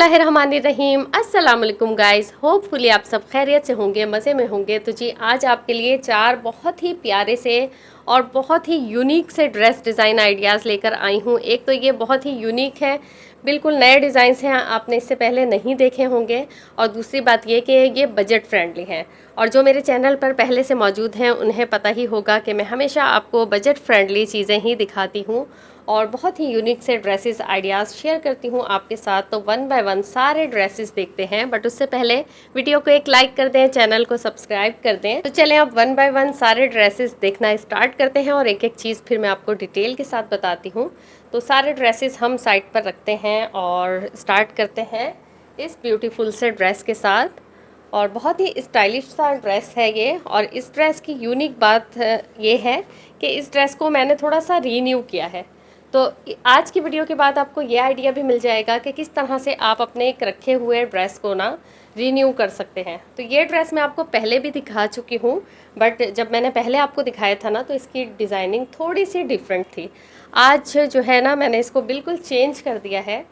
बिस्मिल्लाहिर्रहमानिर्रहीम। अस्सलाम वालेकुम गाइस, होपफुली आप सब खैरियत से होंगे, मज़े में होंगे। तो जी आज आपके लिए 4 बहुत ही प्यारे से और बहुत ही यूनिक से ड्रेस डिज़ाइन आइडियाज़ लेकर आई हूँ। एक तो ये बहुत ही यूनिक है, बिल्कुल नए डिज़ाइंस हैं, आपने इससे पहले नहीं देखे होंगे। और दूसरी बात ये कि ये बजट फ्रेंडली हैं, और जो मेरे चैनल पर पहले से मौजूद हैं उन्हें पता ही होगा कि मैं हमेशा आपको बजट फ्रेंडली चीज़ें ही दिखाती हूँ और बहुत ही यूनिक से ड्रेसेस आइडियाज़ शेयर करती हूँ आपके साथ। तो वन बाय वन सारे ड्रेसेस देखते हैं, बट उससे पहले वीडियो को एक लाइक कर दें, चैनल को सब्सक्राइब कर दें। तो चलें अब वन बाय वन सारे ड्रेसेस देखना स्टार्ट करते हैं और एक एक चीज़ फिर मैं आपको डिटेल के साथ बताती हूँ। तो सारे ड्रेसेस हम साइड पर रखते हैं और स्टार्ट करते हैं इस ब्यूटीफुल से ड्रेस के साथ। और बहुत ही स्टाइलिश सा ड्रेस है ये, और इस ड्रेस की यूनिक बात ये है कि इस ड्रेस को मैंने थोड़ा सा रीन्यू किया है। तो आज की वीडियो के बाद आपको ये आइडिया भी मिल जाएगा कि किस तरह से आप अपने एक रखे हुए ड्रेस को ना रीन्यू कर सकते हैं। तो ये ड्रेस मैं आपको पहले भी दिखा चुकी हूँ, बट जब मैंने पहले आपको दिखाया था ना तो इसकी डिज़ाइनिंग थोड़ी सी डिफरेंट थी। आज जो है ना मैंने इसको बिल्कुल चेंज कर दिया है।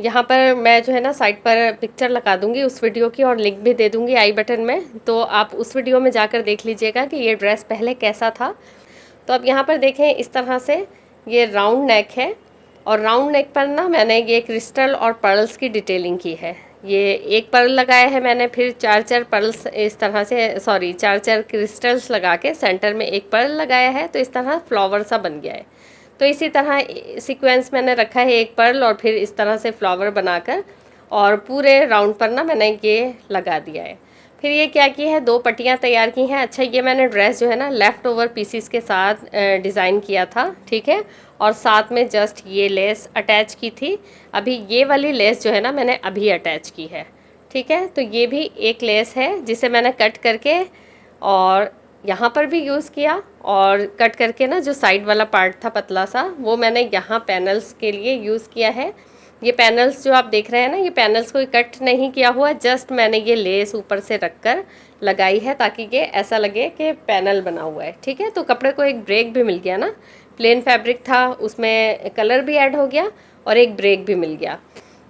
यहाँ पर मैं जो है ना साइड पर पिक्चर लगा दूँगी उस वीडियो की और लिंक भी दे दूँगी आई बटन में, तो आप उस वीडियो में जाकर देख लीजिएगा कि ये ड्रेस पहले कैसा था। तो अब यहाँ पर देखें, इस तरह से ये राउंड नेक है, और राउंड नेक पर ना मैंने ये क्रिस्टल और पर्ल्स की डिटेलिंग की है। ये एक पर्ल लगाया है मैंने, फिर 4-4 पर्ल्स इस तरह से, सॉरी 4-4 क्रिस्टल्स लगा के सेंटर में एक पर्ल लगाया है, तो इस तरह फ्लावर सा बन गया है। तो इसी तरह सीक्वेंस मैंने रखा है, एक पर्ल और फिर इस तरह से फ्लावर बनाकर, और पूरे राउंड पर ना मैंने ये लगा दिया है। फिर ये क्या की है, 2 पट्टियाँ तैयार की हैं। अच्छा, ये मैंने ड्रेस जो है ना लेफ़्ट ओवर पीसीस के साथ डिज़ाइन किया था, ठीक है। और साथ में जस्ट ये लेस अटैच की थी। अभी ये वाली लेस जो है ना मैंने अभी अटैच की है, ठीक है। तो ये भी एक लेस है जिसे मैंने कट करके और यहाँ पर भी यूज़ किया, और कट करके ना जो साइड वाला पार्ट था पतला सा, वो मैंने यहाँ पैनल्स के लिए यूज़ किया है। ये पैनल्स जो आप देख रहे हैं ना, ये पैनल्स कोई कट नहीं किया हुआ, जस्ट मैंने ये लेस ऊपर से रखकर लगाई है ताकि ये ऐसा लगे कि पैनल बना हुआ है, ठीक है। तो कपड़े को एक ब्रेक भी मिल गया ना, प्लेन फैब्रिक था उसमें कलर भी ऐड हो गया और एक ब्रेक भी मिल गया।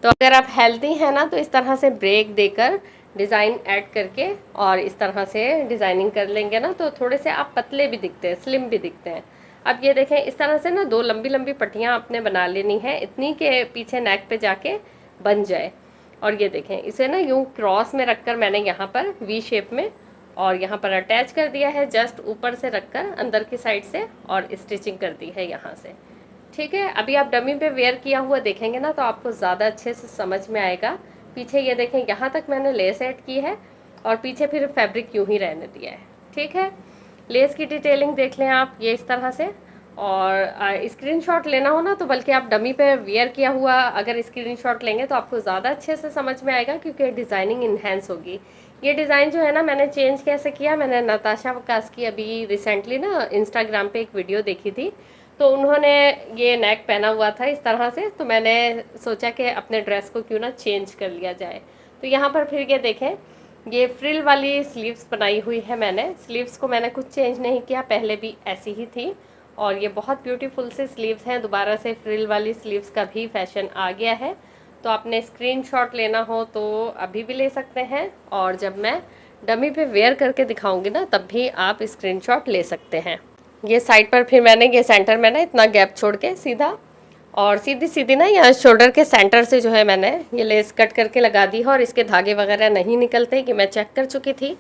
तो अगर आप हेल्दी हैं ना तो इस तरह से ब्रेक देकर डिज़ाइन ऐड करके और इस तरह से डिज़ाइनिंग कर लेंगे ना तो थोड़े से आप पतले भी दिखते हैं, स्लिम भी दिखते हैं। अब ये देखें, इस तरह से ना 2 लंबी लंबी पट्टियाँ आपने बना लेनी है, इतनी के पीछे नेक पे जाके बन जाए। और ये देखें, इसे ना यूँ क्रॉस में रखकर मैंने यहाँ पर वी शेप में और यहाँ पर अटैच कर दिया है, जस्ट ऊपर से रखकर अंदर की साइड से, और स्टिचिंग कर दी है यहाँ से, ठीक है। अभी आप डमी पे वेयर किया हुआ देखेंगे ना तो आपको ज़्यादा अच्छे से समझ में आएगा। पीछे ये देखें, यहाँ तक मैंने लेस ऐड की है और पीछे फिर फैब्रिक यूँ ही रहने दिया है, ठीक है। लेस की डिटेलिंग देख लें आप ये इस तरह से। और स्क्रीनशॉट लेना हो ना तो बल्कि आप डमी पे वेयर किया हुआ अगर स्क्रीनशॉट लेंगे तो आपको ज़्यादा अच्छे से समझ में आएगा, क्योंकि डिज़ाइनिंग इन्हेंस होगी। ये डिज़ाइन जो है ना मैंने चेंज कैसे किया, मैंने नताशा वकास की अभी रिसेंटली ना इंस्टाग्राम पे एक वीडियो देखी थी, तो उन्होंने ये नेक पहना हुआ था इस तरह से, तो मैंने सोचा कि अपने ड्रेस को क्यों ना चेंज कर लिया जाए। तो यहाँ पर फिर ये देखें, ये फ्रिल वाली स्लीव्स बनाई हुई है मैंने। स्लीव्स को मैंने कुछ चेंज नहीं किया, पहले भी ऐसी ही थी, और ये बहुत ब्यूटीफुल से स्लीव्स हैं। दोबारा से फ्रिल वाली स्लीव्स का भी फैशन आ गया है, तो आपने स्क्रीनशॉट लेना हो तो अभी भी ले सकते हैं, और जब मैं डमी पे वेयर करके दिखाऊंगी ना तब भी आप स्क्रीनशॉट ले सकते हैं। ये साइड पर फिर मैंने ये सेंटर में ना इतना गैप छोड़ के सीधा और सीधी सीधी ना यहाँ शोल्डर के सेंटर से जो है मैंने ये लेस कट करके लगा दी है, और इसके धागे वगैरह नहीं निकलते कि मैं चेक कर चुकी थी,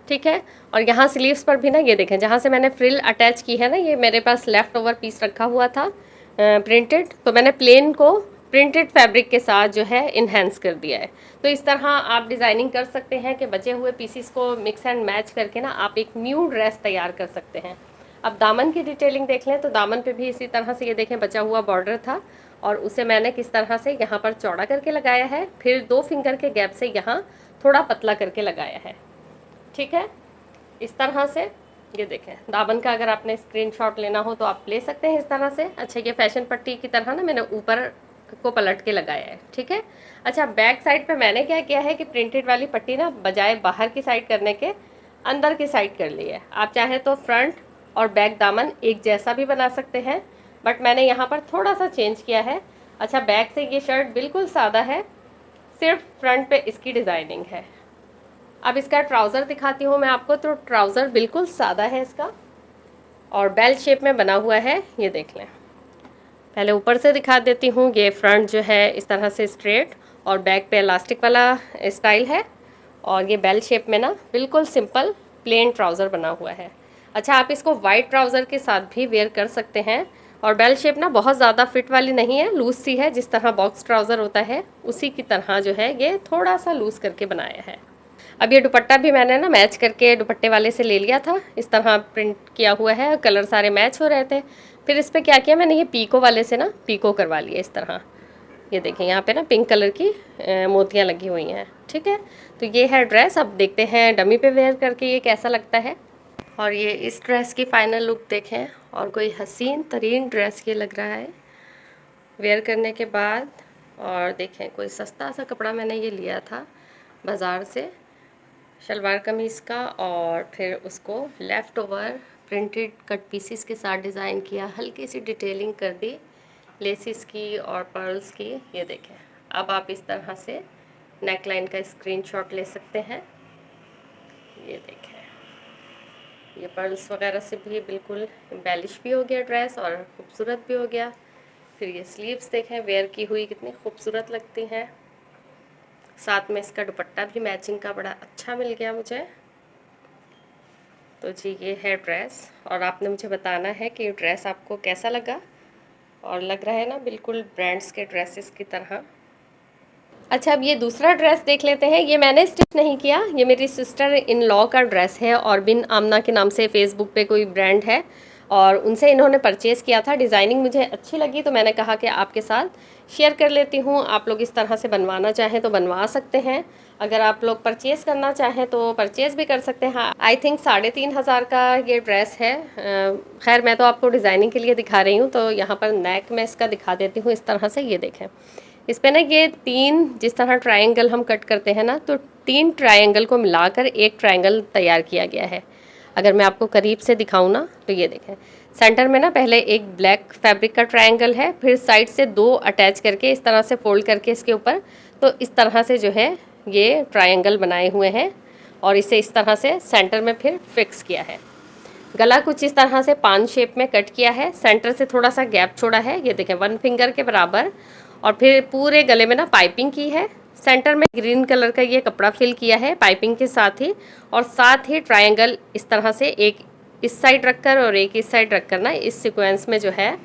ठीक है। और यहाँ स्लीव्स पर भी ना ये देखें, जहाँ से मैंने फ्रिल अटैच की है ना, ये मेरे पास लेफ़्ट ओवर पीस रखा हुआ था प्रिंटेड, तो मैंने प्लेन को प्रिंटेड फैब्रिक के साथ जो है इन्हेंस कर दिया है। तो इस तरह आप डिज़ाइनिंग कर सकते हैं कि बचे हुए पीसीस को मिक्स एंड मैच करके ना आप एक न्यू ड्रेस तैयार कर सकते हैं। अब दामन की डिटेलिंग देख लें, तो दामन पे भी इसी तरह से ये देखें बचा हुआ बॉर्डर था, और उसे मैंने किस तरह से यहाँ पर चौड़ा करके लगाया है, फिर 2 फिंगर के गैप से यहाँ थोड़ा पतला करके लगाया है, ठीक है। इस तरह से ये देखें, दामन का अगर आपने स्क्रीनशॉट लेना हो तो आप ले सकते हैं इस तरह से। अच्छा, ये फैशन पट्टी की तरह ना मैंने ऊपर को पलट के लगाया है, ठीक है। अच्छा, बैक साइड पे मैंने क्या किया है कि प्रिंटेड वाली पट्टी ना बजाय बाहर की साइड करने के अंदर की साइड कर ली है। आप चाहे तो फ्रंट और बैक दामन एक जैसा भी बना सकते हैं, बट मैंने यहाँ पर थोड़ा सा चेंज किया है। अच्छा, बैक से ये शर्ट बिल्कुल सादा है, सिर्फ फ्रंट पे इसकी डिज़ाइनिंग है। अब इसका ट्राउज़र दिखाती हूँ मैं आपको। तो ट्राउज़र बिल्कुल सादा है इसका और बेल शेप में बना हुआ है, ये देख लें। पहले ऊपर से दिखा देती हूँ। ये फ्रंट जो है इस तरह से स्ट्रेट और बैक पे इलास्टिक वाला स्टाइल है और ये बेल शेप में ना बिल्कुल सिंपल प्लेन ट्राउज़र बना हुआ है। अच्छा, आप इसको वाइट ट्राउज़र के साथ भी वेयर कर सकते हैं। और बेल शेप ना बहुत ज़्यादा फिट वाली नहीं है, लूज़ सी है, जिस तरह बॉक्स ट्राउज़र होता है उसी की तरह जो है ये थोड़ा सा लूज़ करके बनाया है। अब ये दुपट्टा भी मैंने ना मैच करके दुपट्टे वाले से ले लिया था। इस तरह प्रिंट किया हुआ है, कलर सारे मैच हो रहे थे। फिर इस पर क्या किया मैंने, ये पीको वाले से ना पीको करवा लिया इस तरह। ये देखें यहाँ पे ना पिंक कलर की मोतियाँ लगी हुई हैं। ठीक है, तो ये है ड्रेस। अब देखते हैं डमी पे वेयर करके ये कैसा लगता है। और ये इस ड्रेस की फ़ाइनल लुक देखें, और कोई हसीन तरीन ड्रेस ये लग रहा है वेयर करने के बाद। और देखें, कोई सस्ता सा कपड़ा मैंने ये लिया था बाज़ार से, शलवार कमीज़ का, और फिर उसको leftover printed cut pieces के साथ डिज़ाइन किया, हल्की सी डिटेलिंग कर दी लेसिस की और पर्ल्स की। ये देखें, अब आप इस तरह से नेक लाइन का स्क्रीनशॉट ले सकते हैं। ये देखें, ये पर्ल्स वगैरह से भी बिल्कुल एम्बेलिश भी हो गया ड्रेस और ख़ूबसूरत भी हो गया। फिर ये स्लीव्स देखें वेयर की हुई कितनी खूबसूरत लगती हैं। साथ में इसका दुपट्टा भी मैचिंग का बड़ा अच्छा मिल गया मुझे। तो जी ये है ड्रेस, और आपने मुझे बताना है कि ड्रेस आपको कैसा लगा। और लग रहा है ना बिल्कुल ब्रांड्स के ड्रेसेस की तरह। अच्छा, अब ये दूसरा ड्रेस देख लेते हैं। ये मैंने स्टिच नहीं किया, ये मेरी सिस्टर इन लॉ का ड्रेस है, और बिन आमना के नाम से फ़ेसबुक पे कोई ब्रांड है, और उनसे इन्होंने परचेज़ किया था। डिज़ाइनिंग मुझे अच्छी लगी तो मैंने कहा कि आपके साथ शेयर कर लेती हूँ। आप लोग इस तरह से बनवाना चाहें तो बनवा सकते हैं। अगर आप लोग परचेज़ करना चाहें तो परचेज़ भी कर सकते हैं। आई थिंक 3,500 का ये ड्रेस है। खैर मैं तो आपको डिज़ाइनिंग के लिए दिखा रही हूँ। तो यहाँ पर नेक में इसका दिखा देती हूँ इस तरह से। ये देखें, इस पे ना ये 3 जिस तरह ट्रायंगल हम कट करते हैं ना, तो 3 ट्रायंगल को मिलाकर एक ट्रायंगल तैयार किया गया है। अगर मैं आपको करीब से दिखाऊं ना, तो ये देखें, सेंटर में ना पहले एक ब्लैक फैब्रिक का ट्रायंगल है, फिर साइड से 2 अटैच करके इस तरह से फोल्ड करके इसके ऊपर, तो इस तरह से जो है ये ट्रायंगल बनाए हुए हैं, और इसे इस तरह से सेंटर में फिर फिक्स किया है। गला कुछ इस तरह से पान शेप में कट किया है, सेंटर से थोड़ा सा गैप छोड़ा है, ये देखें 1 फिंगर के बराबर। और फिर पूरे गले में ना पाइपिंग की है। सेंटर में ग्रीन कलर का ये कपड़ा फिल किया है पाइपिंग के साथ ही, और साथ ही ट्रायंगल इस तरह से एक इस साइड रखकर और एक इस साइड रखकर ना इस सीक्वेंस में जो है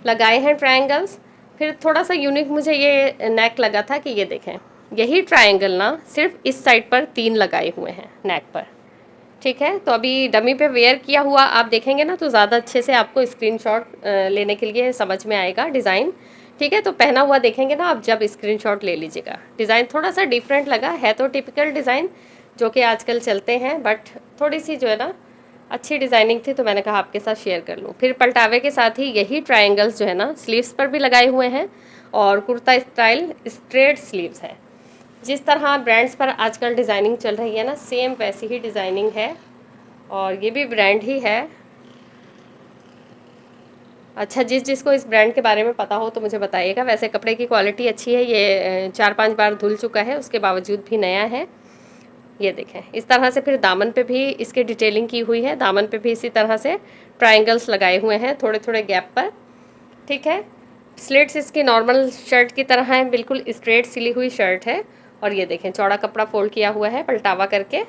लगाए हैं ट्रायंगल्स। फिर थोड़ा सा यूनिक मुझे ये नेक लगा था कि ये देखें, यही ट्रायंगल ना सिर्फ इस साइड पर 3 लगाए हुए हैं नेक पर। ठीक है, तो अभी डमी पे वेयर किया हुआ आप देखेंगे ना तो ज़्यादा अच्छे से आपको स्क्रीनशॉट लेने के लिए समझ में आएगा डिज़ाइन। ठीक है, तो पहना हुआ देखेंगे ना आप जब स्क्रीनशॉट ले लीजिएगा। डिज़ाइन थोड़ा सा डिफरेंट लगा है, तो टिपिकल डिज़ाइन जो कि आजकल चलते हैं, बट थोड़ी सी जो है ना अच्छी डिज़ाइनिंग थी तो मैंने कहा आपके साथ शेयर कर लूँ। फिर पलटावे के साथ ही यही ट्रायंगल्स जो है ना स्लीव्स पर भी लगाए हुए हैं, और कुर्ता स्टाइल स्ट्रेट स्लीव्स है। जिस तरह ब्रांड्स पर आजकल डिज़ाइनिंग चल रही है ना, सेम वैसी ही डिज़ाइनिंग है, और ये भी ब्रांड ही है। अच्छा, जिसको इस ब्रांड के बारे में पता हो तो मुझे बताइएगा। वैसे कपड़े की क्वालिटी अच्छी है, ये 4-5 बार धुल चुका है, उसके बावजूद भी नया है। ये देखें, इस तरह से फिर दामन पे भी इसकी डिटेलिंग की हुई है। दामन पे भी इसी तरह से ट्रायंगल्स लगाए हुए हैं थोड़े थोड़े गैप पर। ठीक है, स्लिट्स इसकी नॉर्मल शर्ट की तरह है, बिल्कुल स्ट्रेट सिली हुई शर्ट है। और ये देखें, चौड़ा कपड़ा फोल्ड किया हुआ है पलटावा करके,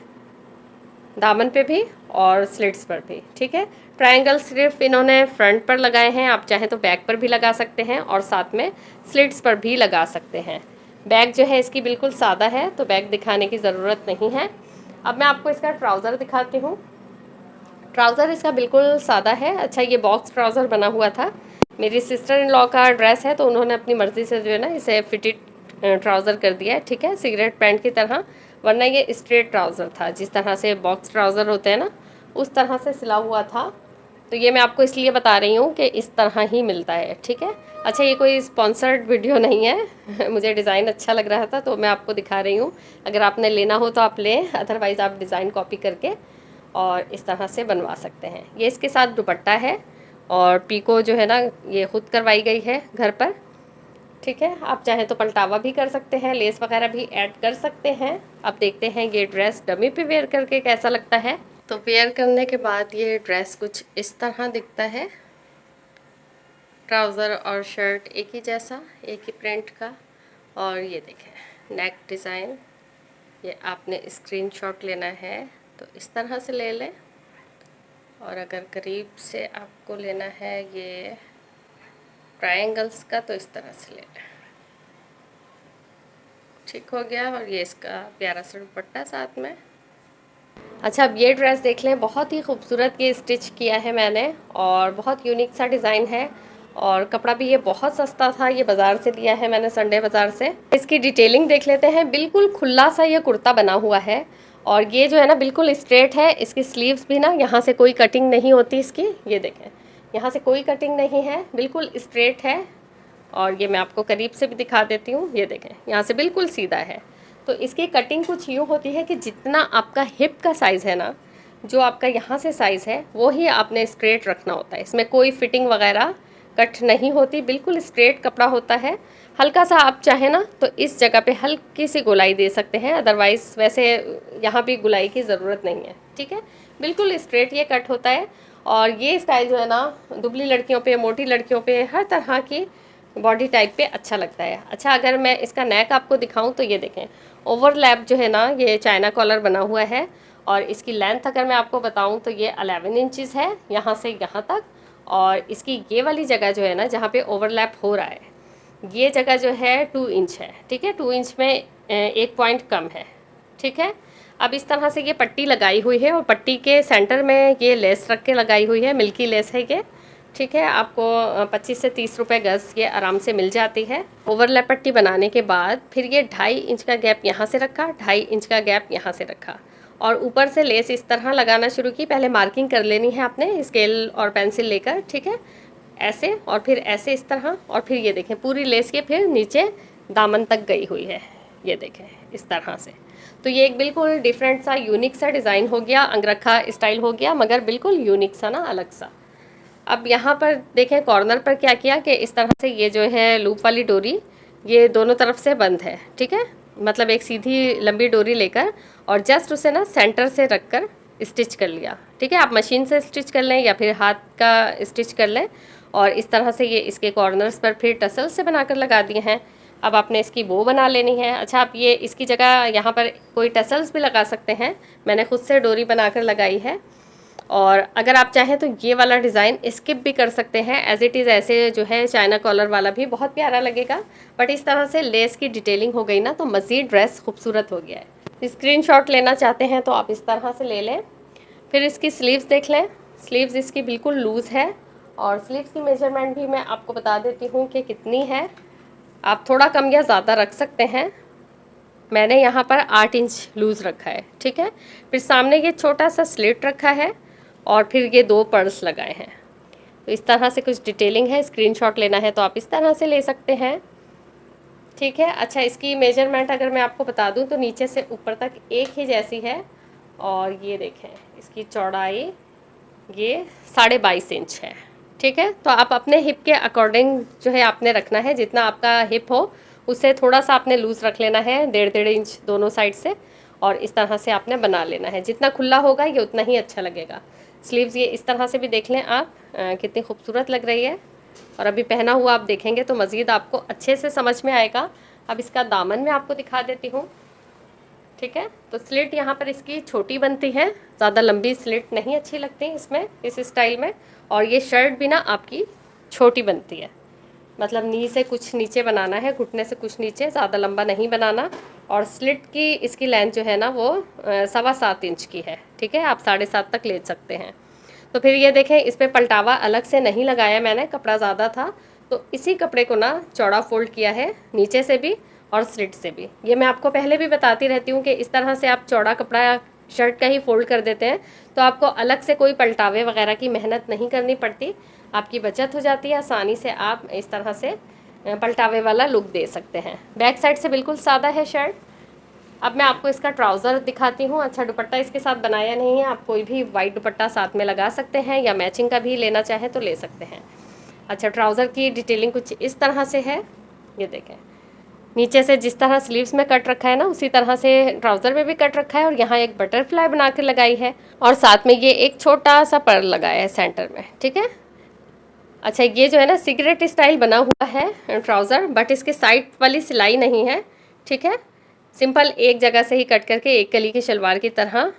दामन पे भी और स्लिट्स पर भी। ठीक है, ट्रायंगल सिर्फ इन्होंने फ्रंट पर लगाए हैं, आप चाहें तो बैक पर भी लगा सकते हैं, और साथ में स्लिट्स पर भी लगा सकते हैं। बैक जो है इसकी बिल्कुल सादा है, तो बैक दिखाने की ज़रूरत नहीं है। अब मैं आपको इसका ट्राउज़र दिखाती हूँ। ट्राउज़र इसका बिल्कुल सादा है। अच्छा, ये बॉक्स ट्राउज़र बना हुआ था, मेरी सिस्टर इन लॉ का ड्रेस है, तो उन्होंने अपनी मर्ज़ी से जो है ना इसे फिटेड ट्राउज़र कर दिया है। ठीक है, सिगरेट पैंट की तरह, वरना ये स्ट्रेट ट्राउज़र था, जिस तरह से बॉक्स ट्राउज़र होते हैं ना उस तरह से सिला हुआ था। तो ये मैं आपको इसलिए बता रही हूँ कि इस तरह ही मिलता है। ठीक है, अच्छा, ये कोई स्पॉन्सर्ड वीडियो नहीं है मुझे डिज़ाइन अच्छा लग रहा था तो मैं आपको दिखा रही हूँ। अगर आपने लेना हो तो आप लें, अदरवाइज़ आप डिज़ाइन कॉपी करके और इस तरह से बनवा सकते हैं। ये इसके साथ दुपट्टा है, और पीको जो है ना ये ख़ुद करवाई गई है घर पर। ठीक है, आप चाहें तो पलटावा भी कर सकते हैं, लेस वगैरह भी ऐड कर सकते हैं। अब देखते हैं ये ड्रेस डमी पे वेयर करके कैसा लगता है। तो वेयर करने के बाद ये ड्रेस कुछ इस तरह दिखता है। ट्राउज़र और शर्ट एक ही जैसा, एक ही प्रिंट का। और ये देखें नेक डिज़ाइन, ये आपने स्क्रीनशॉट लेना है तो इस तरह से ले लें, और अगर करीब से आपको लेना है ये ट्रायंगल्स का तो इस तरह से ले लें। ठीक हो गया। और ये इसका प्यारा सा दुपट्टा साथ में। अच्छा, अब ये ड्रेस देख लें, बहुत ही खूबसूरत ये स्टिच किया है मैंने, और बहुत यूनिक सा डिज़ाइन है, और कपड़ा भी ये बहुत सस्ता था। ये बाज़ार से लिया है मैंने, संडे बाज़ार से। इसकी डिटेलिंग देख लेते हैं। बिल्कुल खुला सा ये कुर्ता बना हुआ है, और ये जो है ना बिल्कुल स्ट्रेट है। इसकी स्लीव्स भी ना यहाँ से कोई कटिंग नहीं होती इसकी, ये देखें यहाँ से कोई कटिंग नहीं है, बिल्कुल स्ट्रेट है। और ये मैं आपको करीब से भी दिखा देती हूँ, ये देखें यहाँ से बिल्कुल सीधा है। तो इसकी कटिंग कुछ यूँ होती है कि जितना आपका हिप का साइज़ है ना, जो आपका यहाँ से साइज़ है वो ही आपने स्ट्रेट रखना होता है। इसमें कोई फिटिंग वगैरह कट नहीं होती, बिल्कुल स्ट्रेट कपड़ा होता है। हल्का सा आप चाहें ना तो इस जगह पे हल्की सी गोलाई दे सकते हैं, अदरवाइज़ वैसे यहाँ भी गोलाई की ज़रूरत नहीं है। ठीक है, बिल्कुल स्ट्रेट ये कट होता है। और ये स्टाइल जो है ना दुबली लड़कियों पे, मोटी लड़कियों पे, हर तरह की बॉडी टाइप पे अच्छा लगता है। अच्छा, अगर मैं इसका नेक आपको दिखाऊं तो ये देखें ओवरलैप जो है ना, ये चाइना कॉलर बना हुआ है। और इसकी लेंथ अगर मैं आपको बताऊं तो ये 11 इंचज़ है यहाँ से यहाँ तक। और इसकी ये वाली जगह जो है ना, जहाँ पे ओवरलैप हो रहा है, ये जगह जो है 2 इंच है। ठीक है, 2 इंच में 1 पॉइंट कम है। ठीक है, अब इस तरह से ये पट्टी लगाई हुई है, और पट्टी के सेंटर में ये लेस रख के लगाई हुई है, मिल्की लेस है ये। ठीक है, आपको 25 से 30 रुपए गज़ ये आराम से मिल जाती है। ओवरलैप पट्टी बनाने के बाद फिर ये 2.5 इंच का गैप यहाँ से रखा, 2.5 इंच का गैप यहाँ से रखा, और ऊपर से लेस इस तरह लगाना शुरू की। पहले मार्किंग कर लेनी है आपने स्केल और पेंसिल लेकर। ठीक है, ऐसे, और फिर ऐसे इस तरह, और फिर ये देखें पूरी लेस के फिर नीचे दामन तक गई हुई है, ये देखें इस तरह से। तो ये एक बिल्कुल डिफरेंट सा यूनिक सा डिज़ाइन हो गया, अंगरखा स्टाइल हो गया, मगर बिल्कुल यूनिक सा ना, अलग सा। अब यहाँ पर देखें कॉर्नर पर क्या किया कि इस तरह से ये जो है लूप वाली डोरी ये दोनों तरफ से बंद है। ठीक है, मतलब एक सीधी लंबी डोरी लेकर और जस्ट उसे ना सेंटर से रख कर स्टिच कर लिया। ठीक है, आप मशीन से स्टिच कर लें या फिर हाथ का स्टिच कर लें। और इस तरह से ये इसके कॉर्नर्स पर फिर टसल से बनाकर लगा दिए हैं। अब आपने इसकी बो बना लेनी है। अच्छा, आप ये इसकी जगह यहाँ पर कोई टसल्स भी लगा सकते हैं, मैंने खुद से डोरी बनाकर लगाई है। और अगर आप चाहें तो ये वाला डिज़ाइन स्किप भी कर सकते हैं, एज़ इट इज़ ऐसे जो है चाइना कॉलर वाला भी बहुत प्यारा लगेगा। बट इस तरह से लेस की डिटेलिंग हो गई ना तो मज़ीद ड्रेस खूबसूरत हो गया है। स्क्रीनशॉट लेना चाहते हैं तो आप इस तरह से ले लें। फिर इसकी स्लीव्स देख लें, स्लीव्स इसकी बिल्कुल लूज़ है, और स्लीव्स की मेजरमेंट भी मैं आपको बता देती हूँ कि कितनी है। आप थोड़ा कम या ज़्यादा रख सकते हैं, मैंने यहाँ पर 8 इंच लूज़ रखा है। ठीक है, फिर सामने ये छोटा सा स्लिट रखा है, और फिर ये 2 पर्ल्स लगाए हैं। तो इस तरह से कुछ डिटेलिंग है। स्क्रीनशॉट लेना है तो आप इस तरह से ले सकते हैं। ठीक है, अच्छा इसकी मेजरमेंट अगर मैं आपको बता दूं तो नीचे से ऊपर तक एक ही जैसी है। और ये देखें इसकी चौड़ाई ये 22.5 इंच है। ठीक है, तो आप अपने हिप के अकॉर्डिंग जो है आपने रखना है, जितना आपका हिप हो उससे थोड़ा सा आपने लूज़ रख लेना है, 1.5 इंच दोनों साइड से। और इस तरह से आपने बना लेना है, जितना खुला होगा ये उतना ही अच्छा लगेगा। स्लीव्स ये इस तरह से भी देख लें आप, कितनी खूबसूरत लग रही है। और अभी पहना हुआ आप देखेंगे तो मज़ीद आपको अच्छे से समझ में आएगा। अब इसका दामन मैं आपको दिखा देती हूँ। ठीक है, तो स्लिट यहाँ पर इसकी छोटी बनती है, ज़्यादा लंबी स्लिट नहीं अच्छी लगती इसमें, इस स्टाइल में। और ये शर्ट भी ना आपकी छोटी बनती है, मतलब नी से कुछ नीचे बनाना है, घुटने से कुछ नीचे, ज़्यादा लंबा नहीं बनाना। और स्लिट की इसकी लेंथ जो है ना वो 7.25 इंच की है। ठीक है, आप 7.5 तक ले सकते हैं। तो फिर ये देखें इस पर पलटावा अलग से नहीं लगाया मैंने, कपड़ा ज़्यादा था तो इसी कपड़े को ना चौड़ा फोल्ड किया है, नीचे से भी और स्लिट से भी। ये मैं आपको पहले भी बताती रहती हूँ कि इस तरह से आप चौड़ा कपड़ा शर्ट का ही फोल्ड कर देते हैं तो आपको अलग से कोई पलटावे वगैरह की मेहनत नहीं करनी पड़ती, आपकी बचत हो जाती है। आसानी से आप इस तरह से पलटावे वाला लुक दे सकते हैं। बैक साइड से बिल्कुल सादा है शर्ट। अब मैं आपको इसका ट्राउज़र दिखाती हूँ। अच्छा, दुपट्टा इसके साथ बनाया नहीं है, आप कोई भी वाइट दुपट्टा साथ में लगा सकते हैं या मैचिंग का भी लेना चाहे तो ले सकते हैं। अच्छा, ट्राउज़र की डिटेलिंग कुछ इस तरह से है। ये देखें, नीचे से जिस तरह स्लीव्स में कट रखा है ना, उसी तरह से ट्राउज़र में भी कट रखा है। और यहाँ एक बटरफ्लाई बना के लगाई है और साथ में ये एक छोटा सा पर्ल लगाया है सेंटर में, ठीक है। अच्छा, ये जो है ना सिगरेट स्टाइल बना हुआ है ट्राउज़र, बट इसके साइड वाली सिलाई नहीं है, ठीक है। सिंपल एक जगह से ही कट करके एक कली की शलवार की तरह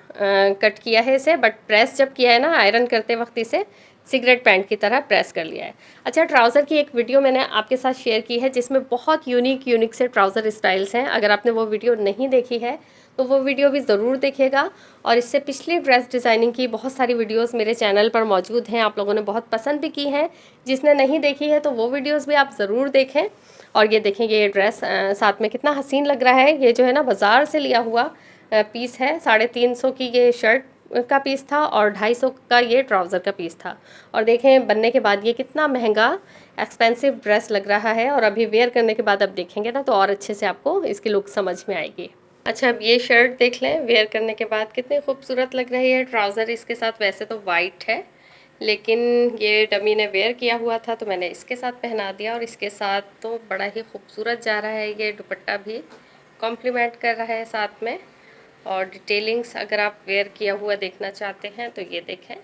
कट किया है इसे, बट प्रेस जब किया है ना आयरन करते वक्त इसे सिगरेट पैंट की तरह प्रेस कर लिया है। अच्छा, ट्राउज़र की एक वीडियो मैंने आपके साथ शेयर की है जिसमें बहुत यूनिक से ट्राउज़र स्टाइल्स हैं। अगर आपने वो वीडियो नहीं देखी है तो वो वीडियो भी ज़रूर देखिएगा। और इससे पिछली ड्रेस डिज़ाइनिंग की बहुत सारी वीडियोस मेरे चैनल पर मौजूद हैं, आप लोगों ने बहुत पसंद भी की हैं। जिसने नहीं देखी है तो वो वीडियोस भी आप ज़रूर देखें। और ये देखें, ये ड्रेस साथ में कितना हसीन लग रहा है। ये जो है ना बाज़ार से लिया हुआ पीस है। 350 की ये शर्ट का पीस था और 250 का ये ट्राउज़र का पीस था। और देखें बनने के बाद ये कितना महंगा एक्सपेंसिव ड्रेस लग रहा है। और अभी वेयर करने के बाद अब देखेंगे ना तो और अच्छे से आपको इसकी लुक समझ में आएगी। अच्छा, अब ये शर्ट देख लें वेयर करने के बाद कितनी खूबसूरत लग रही है। ट्राउज़र इसके साथ वैसे तो वाइट है, लेकिन ये डमी ने वेयर किया हुआ था तो मैंने इसके साथ पहना दिया। और इसके साथ तो बड़ा ही खूबसूरत जा रहा है। ये दुपट्टा भी कॉम्प्लीमेंट कर रहा है साथ में। और डिटेलिंग्स अगर आप वेयर किया हुआ देखना चाहते हैं तो ये देखें,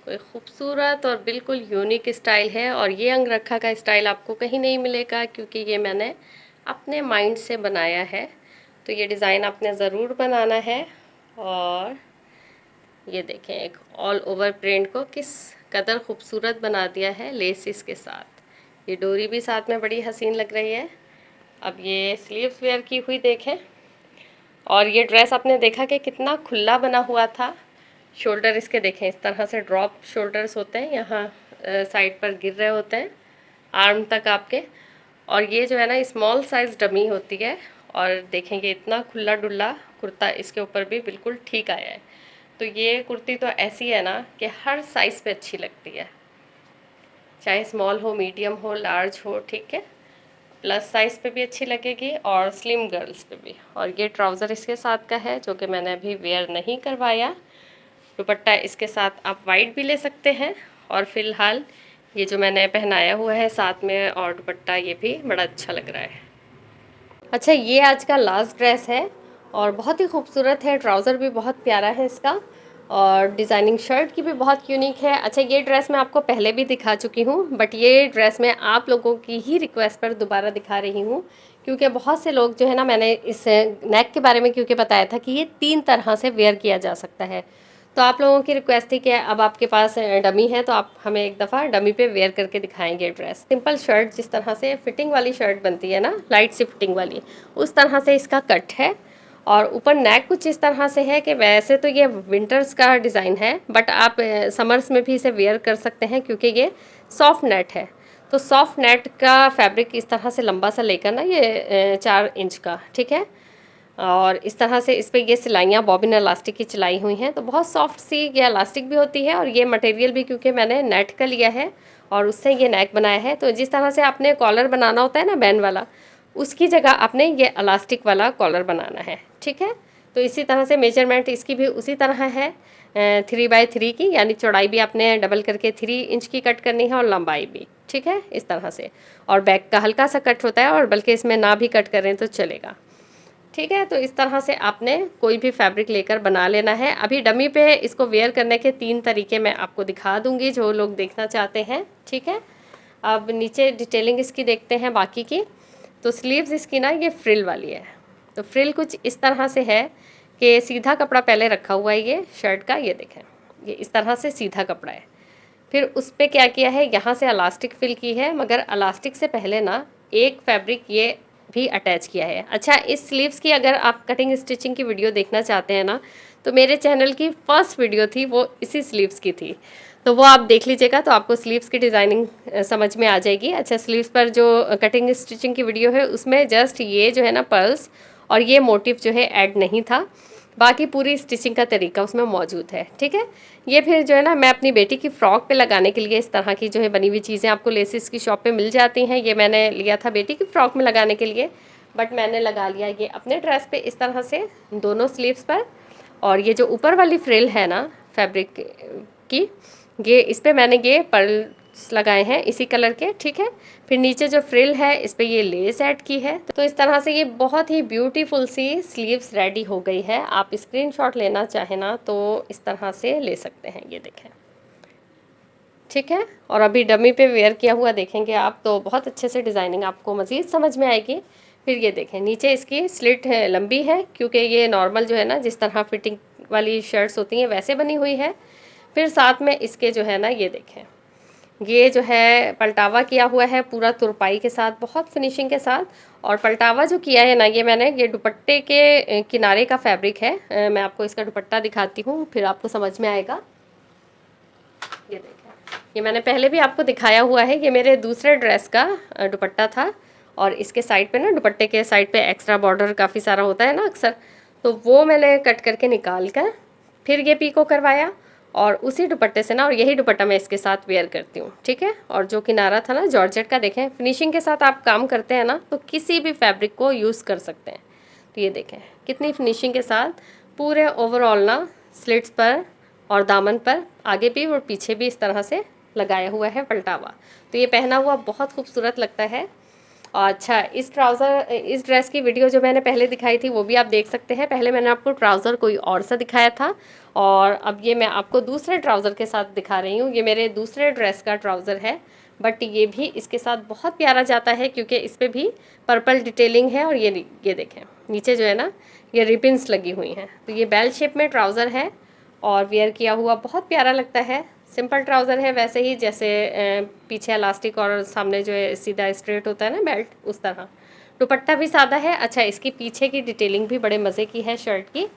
कोई खूबसूरत और बिल्कुल यूनिक स्टाइल है। और ये अंगरखा का स्टाइल आपको कहीं नहीं मिलेगा क्योंकि ये मैंने अपने माइंड से बनाया है। तो ये डिज़ाइन आपने ज़रूर बनाना है। और ये देखें, एक ऑल ओवर प्रिंट को किस कदर खूबसूरत बना दिया है लेसिस के साथ। ये डोरी भी साथ में बड़ी हसीन लग रही है। अब ये स्लीव्स वेयर की हुई देखें। और ये ड्रेस आपने देखा कि कितना खुला बना हुआ था। शोल्डर इसके देखें, इस तरह से ड्रॉप शोल्डर्स होते हैं, यहाँ साइड पर गिर रहे होते हैं आर्म तक आपके। और ये जो है ना स्मॉल साइज़ डमी होती है। और देखेंगे इतना खुला डुल्ला कुर्ता इसके ऊपर भी बिल्कुल ठीक आया है। तो ये कुर्ती तो ऐसी है ना कि हर साइज़ पे अच्छी लगती है, चाहे स्मॉल हो, मीडियम हो, लार्ज हो, ठीक है। प्लस साइज़ पे भी अच्छी लगेगी और स्लिम गर्ल्स पे भी। और ये ट्राउज़र इसके साथ का है जो कि मैंने अभी वेयर नहीं करवाया। दुपट्टा इसके साथ आप वाइट भी ले सकते हैं। और फ़िलहाल ये जो मैंने पहनाया हुआ है साथ में और दुपट्टा, ये भी बड़ा अच्छा लग रहा है। अच्छा, ये आज का लास्ट ड्रेस है और बहुत ही खूबसूरत है। ट्राउज़र भी बहुत प्यारा है इसका और डिज़ाइनिंग शर्ट की भी बहुत यूनिक है। अच्छा, ये ड्रेस मैं आपको पहले भी दिखा चुकी हूँ, बट ये ड्रेस मैं आप लोगों की ही रिक्वेस्ट पर दोबारा दिखा रही हूँ क्योंकि बहुत से लोग जो है ना, मैंने इस नेक के बारे में क्योंकि बताया था कि ये 3 तरह से वेयर किया जा सकता है। तो आप लोगों की रिक्वेस्ट थी कि अब आपके पास डमी है तो आप हमें एक दफ़ा डमी पे वेयर करके दिखाएंगे ड्रेस। सिंपल शर्ट जिस तरह से फिटिंग वाली शर्ट बनती है ना, लाइट सी फिटिंग वाली, उस तरह से इसका कट है। और ऊपर नेक कुछ इस तरह से है कि वैसे तो ये विंटर्स का डिज़ाइन है, बट आप समर्स में भी इसे वेयर कर सकते हैं क्योंकि ये सॉफ्ट नेट है। तो सॉफ्ट नेट का फैब्रिक इस तरह से लंबा सा लेकर ना, ये 4 इंच का, ठीक है। और इस तरह से इस पे ये सिलाइयाँ बॉबिन इलास्टिक की चलाई हुई हैं, तो बहुत सॉफ्ट सी ये इलास्टिक भी होती है। और ये मटेरियल भी क्योंकि मैंने नेट का लिया है और उससे ये नेक बनाया है। तो जिस तरह से आपने कॉलर बनाना होता है ना बैन वाला, उसकी जगह आपने ये इलास्टिक वाला कॉलर बनाना है, ठीक है। तो इसी तरह से मेजरमेंट इसकी भी उसी तरह है 3x3 की, यानी चौड़ाई भी आपने डबल करके 3 इंच की कट करनी है और लंबाई भी, ठीक है, इस तरह से। और बैक का हल्का सा कट होता है और बल्कि इसमें ना भी कट करें तो चलेगा, ठीक है। तो इस तरह से आपने कोई भी फैब्रिक लेकर बना लेना है। अभी डमी पे इसको वेयर करने के 3 तरीके मैं आपको दिखा दूंगी जो लोग देखना चाहते हैं, ठीक है। अब नीचे डिटेलिंग इसकी देखते हैं बाकी की। तो स्लीव्स इसकी ना ये फ्रिल वाली है। तो फ्रिल कुछ इस तरह से है कि सीधा कपड़ा पहले रखा हुआ है ये शर्ट का, ये देखें, ये इस तरह से सीधा कपड़ा है। फिर उस पर क्या किया है, यहाँ से इलास्टिक फिल की है, मगर इलास्टिक से पहले ना एक फैब्रिक ये भी अटैच किया है। अच्छा, इस स्लीव्स की अगर आप कटिंग स्टिचिंग की वीडियो देखना चाहते हैं ना, तो मेरे चैनल की फर्स्ट वीडियो थी वो इसी स्लीव्स की थी, तो वो आप देख लीजिएगा तो आपको स्लीव्स की डिज़ाइनिंग समझ में आ जाएगी। अच्छा, स्लीव्स पर जो कटिंग स्टिचिंग की वीडियो है उसमें जस्ट ये जो है ना पर्ल्स और ये मोटिव जो है ऐड नहीं था, बाकी पूरी स्टिचिंग का तरीका उसमें मौजूद है, ठीक है। ये फिर जो है ना मैं अपनी बेटी की फ़्रॉक पे लगाने के लिए इस तरह की जो है बनी हुई चीज़ें आपको लेसिस की शॉप पे मिल जाती हैं। ये मैंने लिया था बेटी की फ़्रॉक में लगाने के लिए, बट मैंने लगा लिया ये अपने ड्रेस पे इस तरह से दोनों स्लीव्स पर। और ये जो ऊपर वाली फ्रिल है ना फैब्रिक की, ये इस पर मैंने ये पर्ल लगाए हैं इसी कलर के, ठीक है। फिर नीचे जो फ्रिल है इस पे ये लेस ऐड की है। तो इस तरह से ये बहुत ही ब्यूटीफुल सी स्लीव्स रेडी हो गई है। आप स्क्रीनशॉट लेना चाहें ना तो इस तरह से ले सकते हैं, ये देखें, ठीक है। और अभी डमी पे वेयर किया हुआ देखेंगे आप तो बहुत अच्छे से डिज़ाइनिंग आपको मज़ीद समझ में आएगी। फिर ये देखें नीचे इसकी स्लिट है, लंबी है, क्योंकि ये नॉर्मल जो है ना जिस तरह फिटिंग वाली शर्ट्स होती हैं वैसे बनी हुई है। फिर साथ में इसके जो है ना ये देखें, ये जो है पलटावा किया हुआ है पूरा तुरपाई के साथ, बहुत फिनिशिंग के साथ। और पलटावा जो किया है ना ये मैंने, ये दुपट्टे के किनारे का फैब्रिक है। मैं आपको इसका दुपट्टा दिखाती हूँ फिर आपको समझ में आएगा। ये देखें, ये मैंने पहले भी आपको दिखाया हुआ है, ये मेरे दूसरे ड्रेस का दुपट्टा था। और इसके साइड पे ना, दुपट्टे के साइड पे एक्स्ट्रा बॉर्डर काफ़ी सारा होता है ना अक्सर, तो वो मैंने कट करके निकाल कर फिर ये पीको करवाया। और उसी दुपट्टे से ना, और यही दुपट्टा मैं इसके साथ वेयर करती हूँ, ठीक है। और जो किनारा था ना जॉर्जेट का, देखें फिनिशिंग के साथ आप काम करते हैं ना तो किसी भी फैब्रिक को यूज़ कर सकते हैं। तो ये देखें कितनी फिनिशिंग के साथ पूरे ओवरऑल ना स्लिट्स पर और दामन पर आगे भी और पीछे भी इस तरह से लगाया हुआ है पलटावा। तो ये पहना हुआ बहुत खूबसूरत लगता है। और अच्छा, इस ड्रेस की वीडियो जो मैंने पहले दिखाई थी वो भी आप देख सकते हैं। पहले मैंने आपको ट्राउज़र कोई और सा दिखाया था और अब ये मैं आपको दूसरे ट्राउज़र के साथ दिखा रही हूँ। ये मेरे दूसरे ड्रेस का ट्राउज़र है, बट ये भी इसके साथ बहुत प्यारा जाता है क्योंकि इस पर भी पर्पल डिटेलिंग है। और ये देखें नीचे जो है ना ये रिबन्स लगी हुई हैं। तो ये बेल शेप में ट्राउज़र है और वेयर किया हुआ बहुत प्यारा लगता है। सिंपल ट्राउज़र है वैसे ही, जैसे पीछे इलास्टिक और सामने जो है सीधा स्ट्रेट होता है ना बेल्ट, उस तरह। दुपट्टा भी सादा है। अच्छा, इसकी पीछे की डिटेलिंग भी बड़े मज़े की है शर्ट की।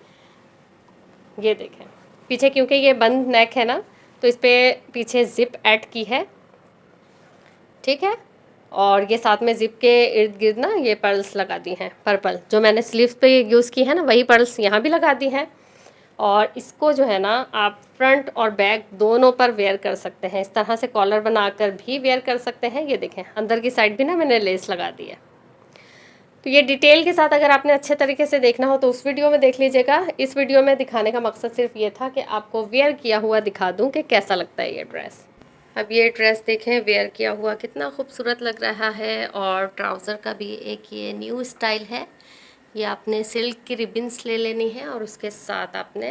ये देखें पीछे, क्योंकि ये बंद नेक है ना तो इस पर पीछे ज़िप ऐड की है, ठीक है। और ये साथ में ज़िप के इर्द गिर्द ना ये पर्ल्स लगा दी हैं, पर्पल जो मैंने स्लीव्स पे यूज़ की है ना वही पर्ल्स यहाँ भी लगा दी हैं। और इसको जो है ना आप फ्रंट और बैक दोनों पर वेयर कर सकते हैं। इस तरह से कॉलर बनाकर भी वेयर कर सकते हैं। ये देखें अंदर की साइड भी ना मैंने लेस लगा दी है। तो ये डिटेल के साथ अगर आपने अच्छे तरीके से देखना हो तो उस वीडियो में देख लीजिएगा। इस वीडियो में दिखाने का मकसद सिर्फ ये था कि आपको वेयर किया हुआ दिखा दूँ कि कैसा लगता है ये ड्रेस। अब ये ड्रेस देखें वेयर किया हुआ कितना खूबसूरत लग रहा है। और ट्राउज़र का भी एक ये न्यू स्टाइल है। ये आपने सिल्क की रिबन्स ले लेनी है और उसके साथ आपने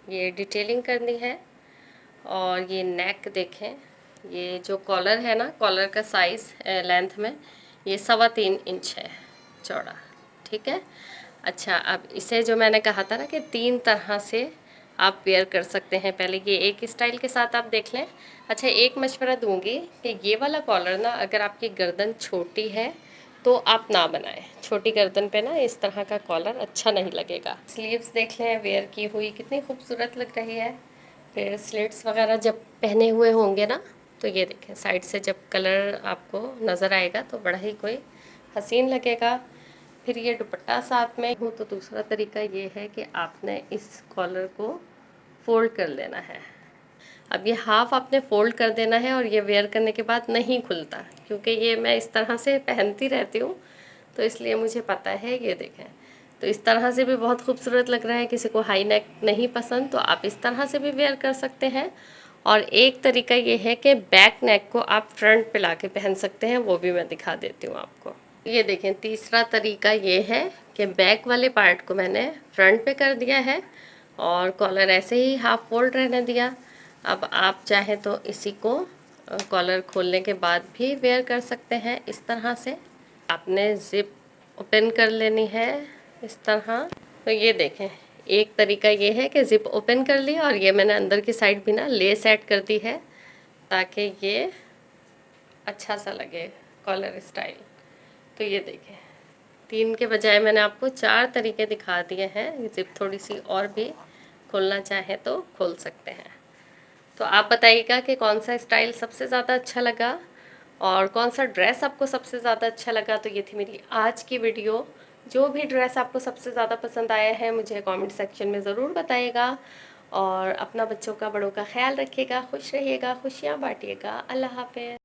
ये डिटेलिंग करनी है। और ये नेक देखें, ये जो कॉलर है ना, कॉलर का साइज़ लेंथ में ये 3.25 इंच है चौड़ा, ठीक है। अच्छा, अब इसे जो मैंने कहा था ना कि 3 तरह से आप वेयर कर सकते हैं, पहले ये एक स्टाइल के साथ आप देख लें। अच्छा, एक मशवरा दूंगी कि ये वाला कॉलर ना अगर आपकी गर्दन छोटी है तो आप ना बनाएं। छोटी गर्दन पे ना इस तरह का कॉलर अच्छा नहीं लगेगा। स्लीव्स देख लें वेयर की हुई कितनी खूबसूरत लग रही है। फिर स्लिट्स वगैरह जब पहने हुए होंगे ना तो ये देखें साइड से जब कलर आपको नज़र आएगा तो बड़ा ही कोई हसीन लगेगा। फिर ये दुपट्टा साथ में हो तो दूसरा तरीका ये है कि आपने इस कॉलर को फ़ोल्ड कर लेना है। अब ये हाफ़ आपने फ़ोल्ड कर देना है और ये वेयर करने के बाद नहीं खुलता, क्योंकि ये मैं इस तरह से पहनती रहती हूँ तो इसलिए मुझे पता है। ये देखें तो इस तरह से भी बहुत खूबसूरत लग रहा है। किसी को हाई नेक नहीं पसंद तो आप इस तरह से भी वेयर कर सकते हैं। और एक तरीका ये है कि बैक नेक को आप फ्रंट पे ला के पहन सकते हैं, वो भी मैं दिखा देती हूँ आपको। ये देखें तीसरा तरीका ये है कि बैक वाले पार्ट को मैंने फ्रंट पे कर दिया है और कॉलर ऐसे ही हाफ फोल्ड रहने दिया। अब आप चाहें तो इसी को कॉलर खोलने के बाद भी वेयर कर सकते हैं। इस तरह से आपने ज़िप ओपन कर लेनी है इस तरह। तो ये देखें एक तरीका ये है कि ज़िप ओपन कर ली और ये मैंने अंदर की साइड भी ना लेस ऐड कर दी है ताकि ये अच्छा सा लगे कॉलर स्टाइल। तो ये देखें 3 के बजाय मैंने आपको 4 तरीके दिखा दिए हैं। ज़िप थोड़ी सी और भी खोलना चाहे तो खोल सकते हैं। तो आप बताइएगा कि कौन सा स्टाइल सबसे ज़्यादा अच्छा लगा और कौन सा ड्रेस आपको सबसे ज़्यादा अच्छा लगा। तो ये थी मेरी आज की वीडियो। जो भी ड्रेस आपको सबसे ज़्यादा पसंद आया है मुझे कमेंट सेक्शन में ज़रूर बताइएगा। और अपना बच्चों का बड़ों का ख्याल रखिएगा, खुश रहिएगा, खुशियाँ बांटिएगा। अल्लाह हाफ़िज़।